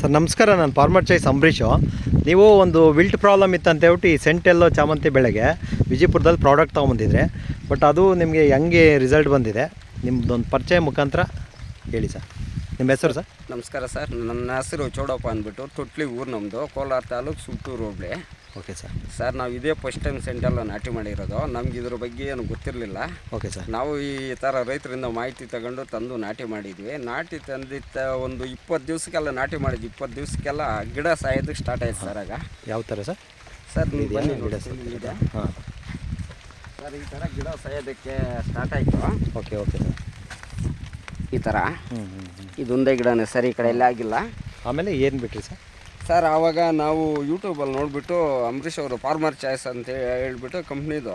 Sir ನಮಸ್ಕಾರ, ನಾನು farmer choice Ambareesh. ನೀವು ಒಂದು ವಿಲ್ಟ್ ಪ್ರಾಬ್ಲಮ್ ಇತ್ತು ಅಂತ ಹೇಳ್ಬಿಟ್ಟು ಈ ಸೆಂಟೆಲ್ಲೋ ಚಾಮಂತಿ ಬೆಳೆಗೆ ವಿಜಯಪುರದಲ್ಲಿ ಪ್ರಾಡಕ್ಟ್ ತೊಗೊಂಬಂದಿದ್ರೆ, ಬಟ್ ಅದು ನಿಮಗೆ ಹೆಂಗೆ ರಿಸಲ್ಟ್ ಬಂದಿದೆ ನಿಮ್ಮದೊಂದು ಪರಿಚಯ ಮುಖಾಂತರ ಹೇಳಿ ಸರ್. ನಿಮ್ಮ ಹೆಸರು ಸರ್? ನಮಸ್ಕಾರ ಸರ್, ನನ್ನ ಹೆಸರು ಚೌಡಪ್ಪ ಅಂದ್ಬಿಟ್ಟು ತೊಟ್ಲಿ ಊರು ನಮ್ಮದು, Kolar taluk Suttur hobli. Okay sir. Sir ನಾವು ಇದೇ ಫಸ್ಟ್ ಟೈಮ್ ಸೆಂಟೆಲ್ಲ ನಾಟಿ ಮಾಡಿರೋದು, ನಮ್ಗೆ ಇದ್ರ ಬಗ್ಗೆ ಏನು ಗೊತ್ತಿರಲಿಲ್ಲ. Okay sir. ನಾವು ಈ ಥರ ರೈತರಿಂದ ಮಾಹಿತಿ ತಗೊಂಡು ತಂದು ನಾಟಿ ಮಾಡಿದ್ವಿ. ನಾಟಿ ತಂದಿದ್ದ ಒಂದು 20 ದಿವಸಕ್ಕೆಲ್ಲ ನಾಟಿ ಮಾಡಿದ್ವಿ. 20 ದಿವಸಕ್ಕೆಲ್ಲ ಗಿಡ ಸಾಯೋದಕ್ಕೆ ಸ್ಟಾರ್ಟ್ ಆಯ್ತು ಸರ್. ಆಗ ಯಾವ ಥರ ಸರ್? ಸರ್ ನೀವು ಬನ್ನಿ ಗಿಡ ಇದೆ. ಹಾಂ ಸರ್ ಈ ಥರ ಗಿಡ ಸಾಯೋದಕ್ಕೆ ಸ್ಟಾರ್ಟ್ ಆಯಿತು. Okay okay sir. ಈ ಥರ ಇದೊಂದೇ ಗಿಡನೇ ಸರ್, ಈ ಕಡೆ ಎಲ್ಲ ಆಗಿಲ್ಲ. ಆಮೇಲೆ ಏನು ಬಿಟ್ರಿ ಸರ್? ಸರ್ ಆವಾಗ ನಾವು ಯೂಟ್ಯೂಬಲ್ಲಿ ನೋಡಿಬಿಟ್ಟು ಅಂಬರೀಷ್ ಅವರು ಫಾರ್ಮರ್ ಚಾಯ್ಸ್ ಅಂತ ಹೇಳ್ಬಿಟ್ಟು ಕಂಪ್ನಿದು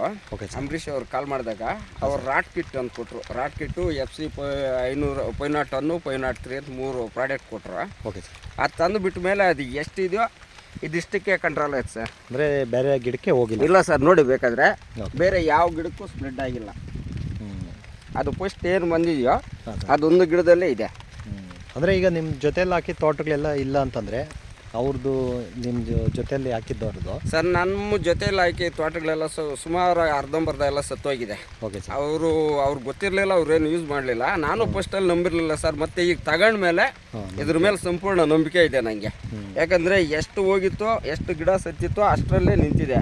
ಅಂಬರೀಷ್ ಅವ್ರು ಕಾಲ್ ಮಾಡಿದಾಗ ಅವ್ರು ರಾಟ್ ಕಿಟ್ ಅಂತ ಕೊಟ್ಟರು. ರಾಟ್ ಕಿಟ್ಟು FC 500 501 503 ಅಂತ 3 ಪ್ರಾಡಕ್ಟ್ ಕೊಟ್ಟರು. Okay sir. ಅದು ತಂದು ಬಿಟ್ಟ ಮೇಲೆ ಅದು ಎಷ್ಟಿದೆಯೋ ಇದಿಷ್ಟಕ್ಕೆ ಕಂಟ್ರೋಲ್ ಆಯ್ತು ಸರ್. ಅಂದರೆ ಬೇರೆ ಗಿಡಕ್ಕೆ ಹೋಗಿಲ್ಲ? ಇಲ್ಲ ಸರ್, ನೋಡಿ ಬೇಕಾದರೆ ಬೇರೆ ಯಾವ ಗಿಡಕ್ಕೂ ಸ್ಪ್ರೆಡ್ ಆಗಿಲ್ಲ. ಅದು ಫಸ್ಟ್ ಏನು ಬಂದಿದೆಯೋ ಅದೊಂದು ಗಿಡದಲ್ಲೇ ಇದೆ. ಅಂದರೆ ಈಗ ನಿಮ್ಮ ಜೊತೆಯಲ್ಲಿ ಹಾಕಿದ ತೋಟಗಳೆಲ್ಲ ಇಲ್ಲ ಅಂತಂದರೆ ಅವ್ರದ್ದು ನಿಮ್ಮ ಜೊತೆಯಲ್ಲಿ ಹಾಕಿದ್ದವ್ರದ್ದು? ಸರ್ ನಮ್ಮ ಜೊತೆಯಲ್ಲಿ ಹಾಕಿ ತೋಟಗಳೆಲ್ಲ ಸುಮಾರು ಅರ್ಧಂಬರ್ಧ ಎಲ್ಲ ಸತ್ತೋಗಿದೆ. Okay sir. ಅವ್ರಿಗೆ ಗೊತ್ತಿರಲಿಲ್ಲ, ಅವ್ರೇನು ಯೂಸ್ ಮಾಡಲಿಲ್ಲ. ನಾನು ಫಸ್ಟಲ್ಲಿ ನಂಬಿರಲಿಲ್ಲ ಸರ್. ಮತ್ತು ಈಗ ತಗೊಂಡ್ಮೇಲೆ ಇದ್ರ ಮೇಲೆ ಸಂಪೂರ್ಣ ನಂಬಿಕೆ ಇದೆ ನನಗೆ. ಯಾಕಂದರೆ ಎಷ್ಟು ಹೋಗಿತ್ತೋ, ಎಷ್ಟು ಗಿಡ ಸತ್ತಿತ್ತೋ ಅಷ್ಟರಲ್ಲೇ ನಿಂತಿದೆ.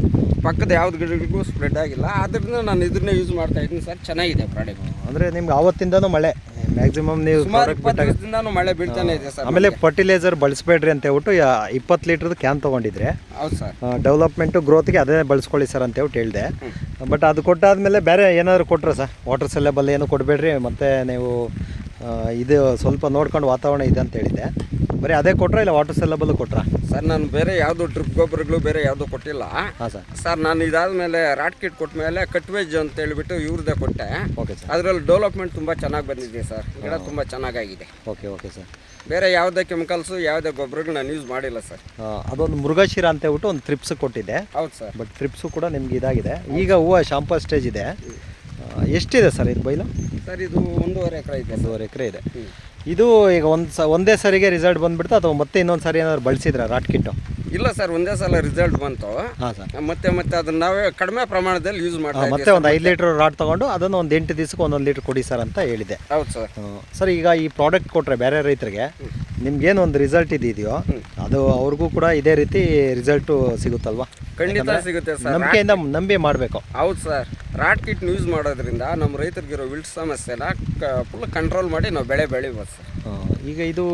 ಪಕ್ಕದ ಯಾವ್ದು ಗಿಡಗಳಿಗೂ ಸ್ಪ್ರೆಡ್ ಆಗಿಲ್ಲ. ಆದ್ದರಿಂದ ನಾನು ಇದನ್ನೇ ಯೂಸ್ ಮಾಡ್ತಾ ಇದ್ದೀನಿ ಸರ್. ಚೆನ್ನಾಗಿದೆ ಪ್ರಾಡಕ್ಟ್. ಅಂದರೆ ನಿಮ್ಗೆ ಆವತ್ತಿಂದನೂ ಮಳೆ ಮ್ಯಾಕ್ಸಿಮಮ್ ನೀವು ಸುಮಾರು 20 ದಿವಸದಿಂದನೂ ಮಳೆ ಬೀಳ್ತಾನೆ ಇದೆ ಸರ್. ಆಮೇಲೆ ಫರ್ಟಿಲೈಸರ್ ಬಳಸಬೇಡ್ರಿ ಅಂತ ಹೇಳ್ಬಿಟ್ಟು 20 ಲೀಟ್ರದ್ದು ಕ್ಯಾನ್ ತೊಗೊಂಡಿದ್ರೆ, ಹೌದು ಸರ್, ಡೆವಲಪ್ಮೆಂಟು ಗ್ರೋತ್ಗೆ ಅದೇ ಬಳಸ್ಕೊಳ್ಳಿ ಸರ್ ಅಂತ ಹೇಳ್ಬಿಟ್ಟು ಹೇಳಿದೆ. ಬಟ್ ಅದು ಕೊಟ್ಟಾದ್ಮೇಲೆ ಬೇರೆ ಏನಾದರೂ ಕೊಟ್ಟರೆ ಸರ್? ವಾಟರ್ ಸೆಲೆಬಲ್ ಏನು ಕೊಡಬೇಡ್ರಿ, ಮತ್ತು ನೀವು ಇದು ಸ್ವಲ್ಪ ನೋಡ್ಕೊಂಡು ವಾತಾವರಣ ಇದೆ ಅಂತ ಹೇಳಿದೆ. ಬರೀ ಅದೇ ಕೊಟ್ರಾ ಇಲ್ಲ ವಾಟರ್ ಸೆಲೆಬಲ್ ಕೊಟ್ರಾ? ಸರ್ ನಾನು ಬೇರೆ ಯಾವುದು ಡ್ರಿಪ್ ಗೊಬ್ಬರಗಳು ಬೇರೆ ಯಾವುದು ಕೊಟ್ಟಿಲ್ಲ. ಹಾಂ ಸರ್. ಸರ್ ನಾನು ಇದಾದಮೇಲೆ ರಾಟ್ ಕಿಟ್ ಕೊಟ್ಟ ಮೇಲೆ ಕಟ್ವೇಜ್ ಅಂತ ಹೇಳ್ಬಿಟ್ಟು ಇವ್ರದ್ದೇ ಕೊಟ್ಟೆ. Okay sir. ಅದರಲ್ಲಿ ಡೆವಲಪ್ಮೆಂಟ್ ತುಂಬ ಚೆನ್ನಾಗಿ ಬಂದಿದೆ ಸರ್. ಗಿಡ ತುಂಬ ಚೆನ್ನಾಗಾಗಿದೆ. Okay okay sir. ಬೇರೆ ಯಾವುದೇ ಕೆಮಿಕಲ್ಸು ಯಾವುದೇ ಗೊಬ್ಬರಗಳು ನಾನು ಯೂಸ್ ಮಾಡಿಲ್ಲ ಸರ್. ಅದೊಂದು ಮೃಗಶಿರ ಅಂತ ಹೇಳ್ಬಿಟ್ಟು ಒಂದು ಟ್ರಿಪ್ಸ್ ಕೊಟ್ಟಿದ್ದೆ. ಹೌದು ಸರ್. ಬಟ್ ಟ್ರಿಪ್ಸು ಕೂಡ ನಿಮ್ಗೆ ಇದಾಗಿದೆ. ಈಗ ಹೂವು ಶಾಂಪಲ್ ಸ್ಟೇಜ್ ಇದೆ. ಎಷ್ಟಿದೆ ಸರ್ ಇದು ಬೈಲು? ಸರ್ ಇದು 1.5 ಎಕರೆ ಇದೆ. 1.5 ಎಕರೆ ಇದೆ. ಇದು ಈಗ ಒಂದೇ ಸರಿಗೆ ರಿಸಲ್ಟ್ ಬಂದುಬಿಡ್ತು ಅಥವಾ ಮತ್ತೆ ಇನ್ನೊಂದು ಸಾರಿ ಏನಾದ್ರು ಬಳಸಿದ್ರೆ ರಾಟ್ ಕಿಟ್ಟು? ಇಲ್ಲ ಸರ್, ಒಂದೇ ಸಲ ರಿಸಲ್ಟ್ ಬಂತು. ಹಾಂ ಸರ್. ಮತ್ತೆ ಅದನ್ನ ನಾವೇ ಕಡಿಮೆ ಪ್ರಮಾಣದಲ್ಲಿ ಯೂಸ್ ಮಾಡ್ತಾ ಮತ್ತೆ ಒಂದು 5 ಲೀಟ್ರ್ ರಾಟ್ ತೊಗೊಂಡು ಅದನ್ನು ಒಂದು 8 ದಿವಸಕ್ಕೆ 1 ಲೀಟ್ರ್ ಕೊಡಿ ಸರ್ ಅಂತ ಹೇಳಿದೆ. ಹೌದು ಸರ್. ಸರ್ ಈಗ ಈ ಪ್ರಾಡಕ್ಟ್ ಕೊಟ್ಟರೆ ಬೇರೆ ರೈತರಿಗೆ ನಿಮ್ಗೇನು ಒಂದು ರಿಸಲ್ಟ್ ಇದೆಯೋ ಅದು ಅವ್ರಿಗೂ ಕೂಡ ಇದೇ ರೀತಿ ರಿಸಲ್ಟು ಸಿಗುತ್ತಲ್ವಾ? ಖಂಡಿತ ಸಿಗುತ್ತೆ ಸರ್. ನಂಬಿಕೆಯಿಂದ ನಂಬಿ ಮಾಡಬೇಕು. ಹೌದು ಸರ್. ರಾಟ್ ಕಿಟ್ ಯೂಸ್ ಮಾಡೋದ್ರಿಂದ ನಮ್ಮ ರೈತರಿಗಿರೋ ವಿಲ್ಟ್ ಸಮಸ್ಯೆನ ಫುಲ್ ಕಂಟ್ರೋಲ್ ಮಾಡಿ ನಾವು ಬೆಳೆ ಬೆಳಿಬೋದು ಸರ್. ಈಗ ಇದು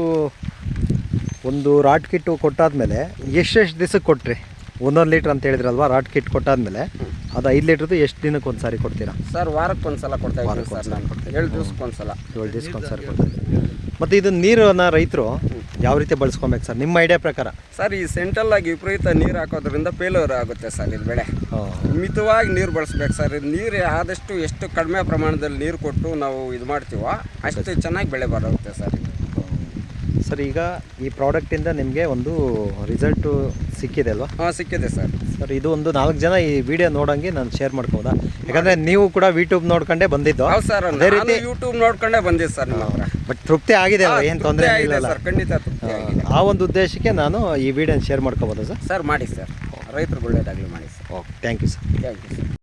ಒಂದು ರಾಟ್ ಕಿಟ್ಟು ಕೊಟ್ಟಾದ್ಮೇಲೆ ಎಷ್ಟು ದಿವಸಕ್ಕೆ ಕೊಟ್ರಿ? 1 ಲೀಟ್ರ್ ಅಂತ ಹೇಳಿದ್ರಲ್ವಾ? ರಾಟ್ ಕಿಟ್ ಕೊಟ್ಟಾದ್ಮೇಲೆ ಅದು 5 ಲೀಟ್ರದ್ದು ಎಷ್ಟು ದಿನಕ್ಕೆ ಒಂದು ಸಾರಿ ಕೊಡ್ತೀರಾ? ಸರ್ ವಾರಕ್ಕೆ ಒಂದ್ಸಲ ಕೊಡ್ತಾ ಇದ್ದೀನಿ ಸರ್. ನಾನು 7 ದಿವಸಕ್ಕೆ ಒಂದ್ಸಲ. 7 ದಿವಸಕ್ಕೆ ಒಂದು ಸಾರಿ ಕೊಡ್ತೀನಿ. ಮತ್ತು ಇದು ನೀರನ್ನು ರೈತರು ಯಾವ ರೀತಿ ಬಳಸ್ಕೊಬೇಕು ಸರ್ ನಿಮ್ಮ ಐಡಿಯಾ ಪ್ರಕಾರ? ಸರ್ ಈ ಸೆಂಟ್ರಲ್ಲಾಗಿ ವಿಪರೀತ ನೀರು ಹಾಕೋದ್ರಿಂದ ಫೇಲ್ಯೂರ್ ಆಗುತ್ತೆ ಸರ್. ಇದು ಬೆಳೆ ಮಿತವಾಗಿ ನೀರು ಬಳಸ್ಬೇಕು ಸರ್. ನೀರು ಆದಷ್ಟು ಎಷ್ಟು ಕಡಿಮೆ ಪ್ರಮಾಣದಲ್ಲಿ ನೀರು ಕೊಟ್ಟು ನಾವು ಇದು ಮಾಡ್ತೀವೋ ಅಷ್ಟು ಚೆನ್ನಾಗಿ ಬೆಳೆ ಬರುತ್ತೆ ಸರ್. ಸರ್ ಈಗ ಈ ಪ್ರಾಡಕ್ಟಿಂದ ನಿಮಗೆ ಒಂದು ರಿಸಲ್ಟು ಸಿಕ್ಕಿದೆ ಅಲ್ವಾ? ಹಾಂ, ಸಿಕ್ಕಿದೆ ಸರ್. ಸರ್ ಇದು ಒಂದು 4 ಜನ ಈ ವಿಡಿಯೋ ನೋಡೋಂಗೆ ನಾನು ಶೇರ್ ಮಾಡ್ಬೋದಾ? ಯಾಕಂದರೆ ನೀವು ಕೂಡ ಯೂಟ್ಯೂಬ್ ನೋಡ್ಕೊಂಡೇ ಬಂದಿದ್ದು. ಹೌದು ಸರ್, ಅದೇ ರೀತಿ ಯೂಟ್ಯೂಬ್ ನೋಡ್ಕೊಂಡೇ ಬಂದಿದ್ದು ಸರ್ ನಿಮ್ಮ ಹತ್ರ. ಬಟ್ ತೃಪ್ತಿ ಆಗಿದೆ ಅಲ್ಲ? ಏನು ತೊಂದರೆ ಇಲ್ಲ ಸರ್? ಖಂಡಿತ ತೃಪ್ತಿ ಆಗಿದೆ. ಆ ಒಂದು ಉದ್ದೇಶಕ್ಕೆ ನಾನು ಈ ವಿಡಿಯೋನ ಶೇರ್ ಮಾಡ್ಕೋಬೋದಾ ಸರ್? ಸರ್ ಮಾಡಿ ಸರ್, ರೈತರಿಗೆ ಒಳ್ಳೇದಾಗಲಿ ಮಾಡಿ sir. Okay, thank you sir. Thank you sir.